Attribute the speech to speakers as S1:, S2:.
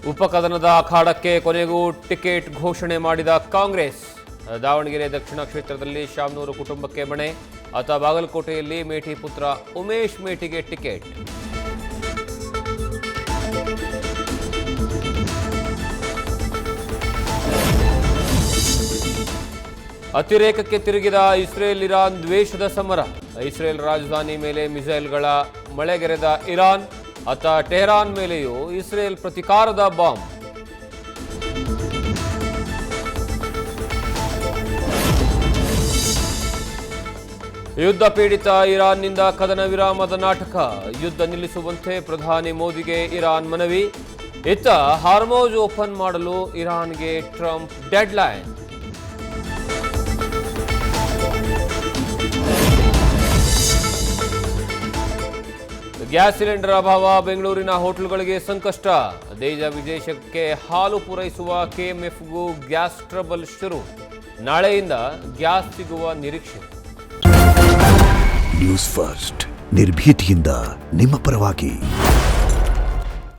S1: ಉಪಕದನದ ಅಖಾಡಕ್ಕೆ ಕೊನೆಗೂ ಟಿಕೆಟ್ ಘೋಷಣೆ ಮಾಡಿದ ಕಾಂಗ್ರೆಸ್. ದಾವಣಗೆರೆ ದಕ್ಷಿಣ ಕ್ಷೇತ್ರದಲ್ಲಿ ಶಾಮನೂರು ಕುಟುಂಬಕ್ಕೆ ಮಣೆ. ಆತ ಬಾಗಲಕೋಟೆಯಲ್ಲಿ ಮೇಟಿ ಪುತ್ರ ಉಮೇಶ್ ಮೇಟಿಗೆ ಟಿಕೆಟ್. ಅತಿರೇಕಕ್ಕೆ ತಿರುಗಿದ ಇಸ್ರೇಲ್ ಇರಾನ್ ದ್ವೇಷದ ಸಮರ. ಇಸ್ರೇಲ್ ರಾಜಧಾನಿ ಮೇಲೆ ಮಿಸೈಲ್ಗಳ ಮಳೆಗೆರೆದ ಇರಾನ್. ಅತ ಟೆಹರಾನ್ ಮೇಲೆಯೂ ಇಸ್ರೇಲ್ ಪ್ರತಿಕಾರದ ಬಾಂಬ್. ಯುದ್ಧ ಪೀಡಿತ ಇರಾನ್ನಿಂದ ಕದನ ವಿರಾಮದ ನಾಟಕ. ಯುದ್ಧ ನಿಲ್ಲಿಸುವಂತೆ ಪ್ರಧಾನಿ ಮೋದಿಗೆ ಇರಾನ್ ಮನವಿ. ಇತ್ತ ಹಾರ್ಮೋಜ್ ಓಪನ್ ಮಾಡಲು ಇರಾನ್ಗೆ ಟ್ರಂಪ್ ಡೆಡ್ಲೈನ್. ಗ್ಯಾಸ್ ಸಿಲಿಂಡರ್ ಅಭಾವ. ಬೆಂಗಳೂರಿನ ಹೋಟೆಲ್ಗಳಿಗೆ ಸಂಕಷ್ಟ. ದೇಶ ವಿದೇಶಕ್ಕೆ ಹಾಲು ಪೂರೈಸುವ ಕೆಎಂಎಫ್ಗೂ ಗ್ಯಾಸ್ ಟ್ರಬಲ್ ಶುರು. ನಾಳೆಯಿಂದ ಗ್ಯಾಸ್ ಸಿಗುವ ನಿರೀಕ್ಷೆ.
S2: ನ್ಯೂಸ್ ಫಸ್ಟ್ ನಿರ್ಭೀತಿಯಿಂದ ನಿಮ್ಮ ಪರವಾಗಿ.